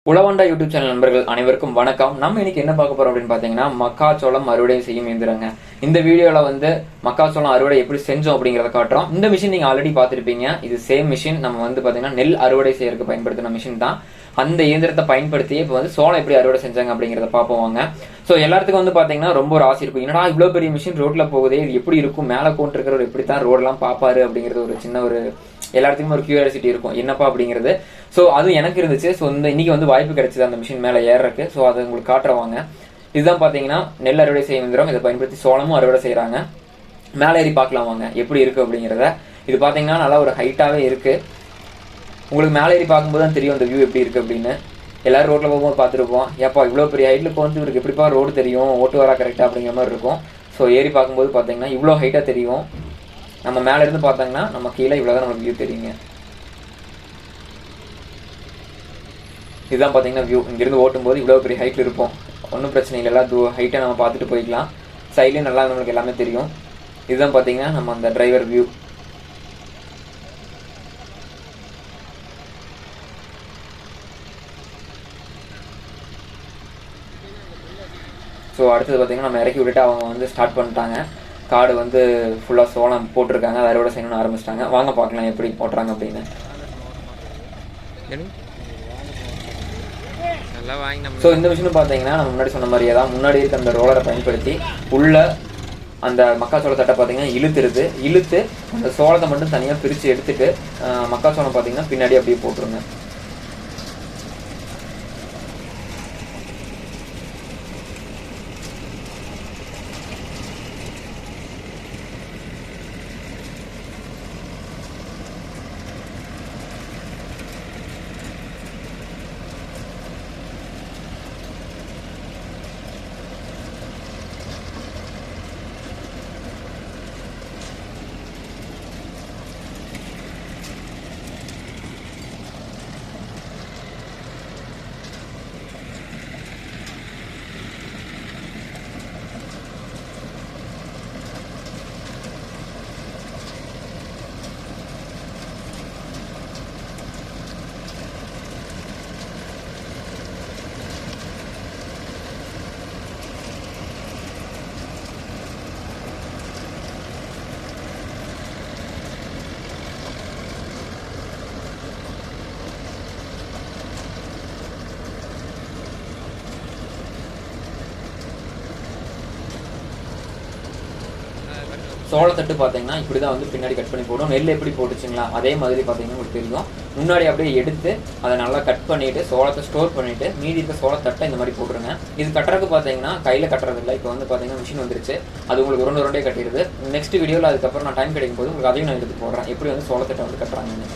உழவண்டா YouTube channel நண்பர்கள் அனைவருக்கும் வணக்கம். நம்ம இன்னைக்கு என்ன பார்க்க போறோம் அப்படின்னு பாத்தீங்கன்னா, மக்காச்சோளம் அறுவடை செய்யும் இயந்திரங்க. இந்த வீடியோல மக்காச்சோளம் அறுவடை எப்படி செஞ்சோம் அப்படிங்கறத காட்டுறோம். இந்த மிஷின் நீங்க ஆல்ரெடி பார்த்திருப்பீங்க. இது சேம் மிஷின். நம்ம பாத்தீங்கன்னா நெல் அறுவடை செய்யறதுக்கு பயன்படுத்தின மிஷின் தான். அந்த இயந்திரத்தை பயன்படுத்தி இப்ப சோளம் எப்படி அறுவடை செஞ்சாங்க அப்படிங்கறத பார்ப்போம் வாங்க. சோ எல்லாத்துக்கும் பாத்தீங்கன்னா ரொம்ப ஒரு ஆசை இருக்கும். என்னடா இவ்வளவு பெரிய மிஷின் ரோட்ல போகுதே, இது எப்படி இருக்கும், மேல கொண்டு இருக்கிறவர் எப்படித்தான் ரோடெல்லாம் பாப்பாரு அப்படிங்கிறது ஒரு சின்ன ஒரு எல்லாத்துக்குமே ஒரு கியூரியாசிட்டி இருக்கும், என்னப்பா அப்படிங்கிறது. ஸோ அது எனக்கு இருந்துச்சு. ஸோ இன்னைக்கு வாய்ப்பு கிடைச்சது அந்த மிஷின் மேலே ஏறக்கு. ஸோ அதை உங்களுக்கு காட்டுறவாங்க. இதுதான் பார்த்தீங்கன்னா நெல் அறுவடை செய்யும் இயந்திரம். இதை பயன்படுத்தி சோளமும் அறுவடை செய்கிறாங்க. மேலே ஏறி பார்க்கலாம் வாங்க எப்படி இருக்கு அப்படிங்கிறத. இது பார்த்தீங்கன்னா நல்லா ஒரு ஹைட்டாகவே இருக்கு. உங்களுக்கு மேலே ஏறி பார்க்கும்போது தான் தெரியும் அந்த வியூ எப்படி இருக்கு அப்படின்னு. எல்லாரும் ரோட்ல போகும்போது பார்த்துருப்போம், ஏப்பா இவ்வளோ பெரிய ஹைட்ல இவருக்கு எப்படிப்பா ரோடு தெரியும், ஓட்டு வரா கரெக்டாக அப்படிங்கிற மாதிரி இருக்கும். ஸோ ஏறி பார்க்கும்போது பார்த்தீங்கன்னா இவ்வளோ ஹைட்டாக தெரியும். நம்ம மேலே இருந்து பார்த்தாங்கன்னா நம்ம கீழே இவ்வளோதான் நமக்கு வியூ தெரியுங்க. இதுதான் பார்த்தீங்கன்னா வியூ. இங்கிருந்து ஓட்டும்போது இவ்வளோ பெரிய ஹைட்டில் இருப்போம். ஒன்றும் பிரச்சனை இல்லை, எல்லாம் ஹைட்டை நம்ம பார்த்துட்டு போய்க்கலாம். சைட்லேயும் நல்லா நம்மளுக்கு எல்லாமே தெரியும். இதுதான் பார்த்தீங்கன்னா நம்ம அந்த டிரைவர் வியூ. ஸோ அடுத்தது பார்த்தீங்கன்னா நம்ம இறக்கி விட்டுட்டு அவங்க ஸ்டார்ட் பண்ணிட்டாங்க. காடு ஃபுல்லாக சோளம் போட்டிருக்காங்க, அதை அறுவடை செய்யணும்னு ஆரம்பிச்சிட்டாங்க. வாங்க பார்க்கலாம் எப்படி போட்டுறாங்க அப்படின்னு. ஸோ இந்த மிஷின் பார்த்தீங்கன்னா நம்ம முன்னாடி சொன்ன மாதிரியே தான், முன்னாடி இருக்க அந்த ரோலரை பயன்படுத்தி உள்ள அந்த மக்காச்சோள தட்டை பார்த்தீங்கன்னா இழுத்து அந்த சோளத்தை மட்டும் தனியாக பிரித்து எடுத்துட்டு மக்காச்சோளம் பார்த்தீங்கன்னா பின்னாடி அப்படியே போட்டுருங்க. சோளத்தட்டு பார்த்தீங்கன்னா இப்படி தான் பின்னாடி கட் பண்ணி போடும். நெல் எப்படி போட்டுச்சுங்களா அதே மாதிரி பார்த்தீங்கன்னா உங்களுக்கு தெரியும். முன்னாடி அப்படியே எடுத்து அதை நல்லா கட் பண்ணிட்டு சோளத்தை ஸ்டோர் பண்ணிட்டு மீதி இருக்க சோளத்தட்டை இந்த மாதிரி போட்டுருங்க. இது கட்டுறதுக்கு பார்த்தீங்கன்னா கையில் கட்டுறது இல்லை. இப்போ பார்த்தீங்கன்னா மிஷின் வந்துருச்சு. அது உங்களுக்கு உருண்டை கட்டிடுது. நெக்ஸ்ட் வீடியோவில் அதுக்கப்புறம் நான் டைம் கிடைக்கும் போது உங்களுக்கு அதையும் நான் எடுத்து போடுறேன், எப்படி சோளத்தட்டை கட்டுறாங்கன்னு.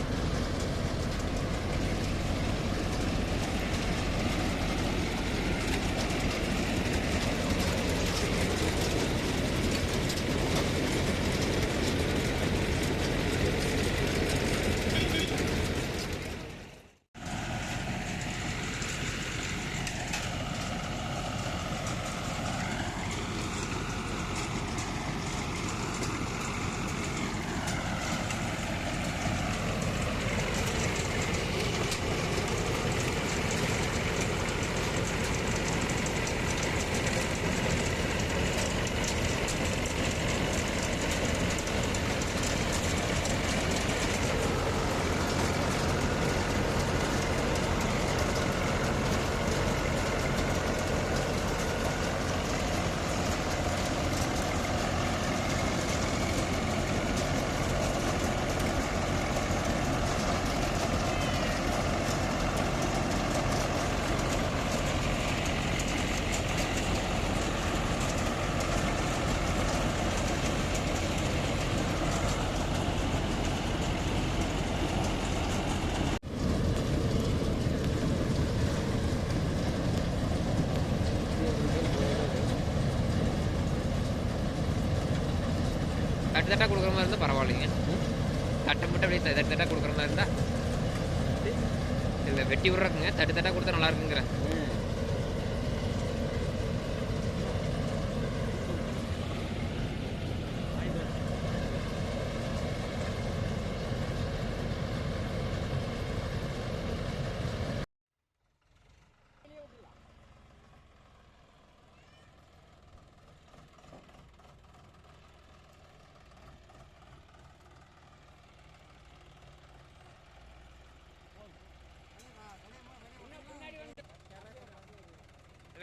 தட்டு தட்டாக கொடுக்குற மாதிரி இருந்தால் பரவாயில்லைங்க. தட்டை மட்டும் அப்படியே தட்டு தட்டாக கொடுக்குற மாதிரி இருந்தால் இல்லை வெட்டி விட்றக்குங்க. தட்டு தட்டாக கொடுத்தா நல்லா இருக்குங்கிற.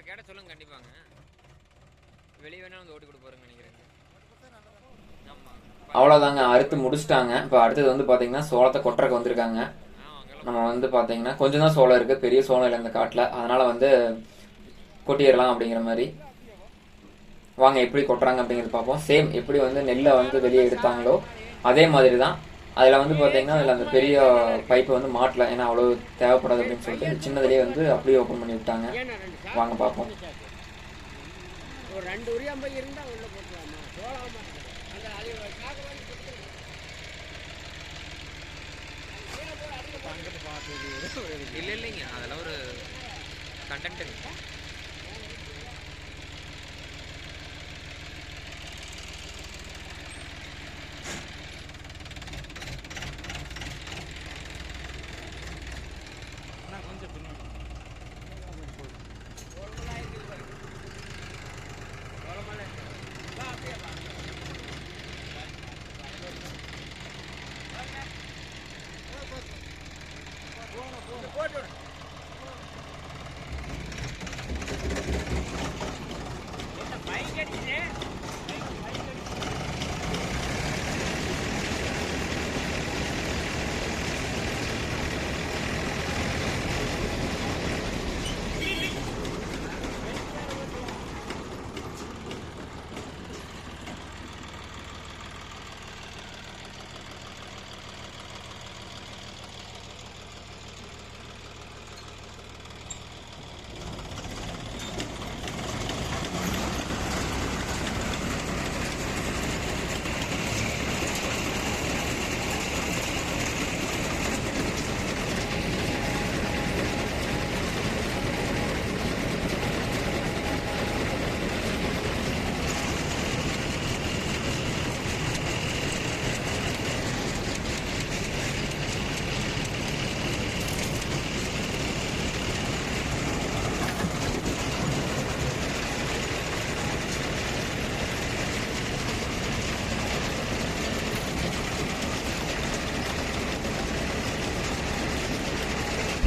இதில் கேட்ட சொல்லுங்க கண்டிப்பாங்க. வெளியே வேணா வந்து ஓட்டி கொடுக்க போகிறேன்னு நினைக்கிறேங்க. ஆமாம். அவ்வளோதாங்க, அறுத்து முடிச்சிட்டாங்க. இப்போ அடுத்தது வந்து பார்த்தீங்கன்னா சோளத்தை கொட்டுறக்கு வந்திருக்காங்க. நம்ம வந்து பார்த்தீங்கன்னா கொஞ்சம் தான் சோளம் இருக்குது, பெரிய சோளம் இல்லை இந்த காட்டில், அதனால் வந்து கொட்டிடலாம் அப்படிங்கிற மாதிரி. வாங்க எப்படி கொட்டுறாங்க அப்படிங்கிறது பார்ப்போம். சேம் எப்படி வந்து நெல்லை வந்து வெளியே எடுத்தாங்களோ அதே மாதிரி தான். அதில் வந்து பார்த்தீங்கன்னா அதில் அந்த பெரிய பைப்பை வந்து மாட்டல, ஏன்னா அவ்வளோ தேவைப்படாது அப்படின்னு சொல்லிட்டு சின்னதுலேயே வந்து அப்படியே ஓப்பன் பண்ணி விட்டாங்க. வாங்க பார்ப்போம். ஒரு 2 உரியாம்பை இருந்தால் உள்ள போட்டுருவாமா சோளாமா அந்த அது இல்லை இல்லைங்க, அதெல்லாம் ஒரு கண்டென்ட் இருக்கு.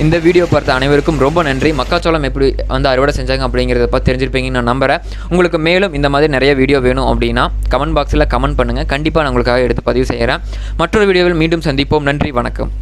இந்த வீடியோ பார்த்த அனைவருக்கும் ரொம்ப நன்றி. மக்காச்சோளம் எப்படி வந்து அறுவடை செஞ்சாங்க அப்படிங்கிறத பற்றி தெரிஞ்சிருப்பீங்கன்னு நான் நம்புகிறேன். உங்களுக்கு மேலும் இந்த மாதிரி நிறைய வீடியோ வேணும் அப்படின்னா கமெண்ட் பாக்ஸில் கமெண்ட் பண்ணுங்கள். கண்டிப்பாக நான் உங்களுக்காக எடுத்து பதிவு செய்கிறேன். மற்றொரு வீடியோவில் மீண்டும் சந்திப்போம். நன்றி, வணக்கம்.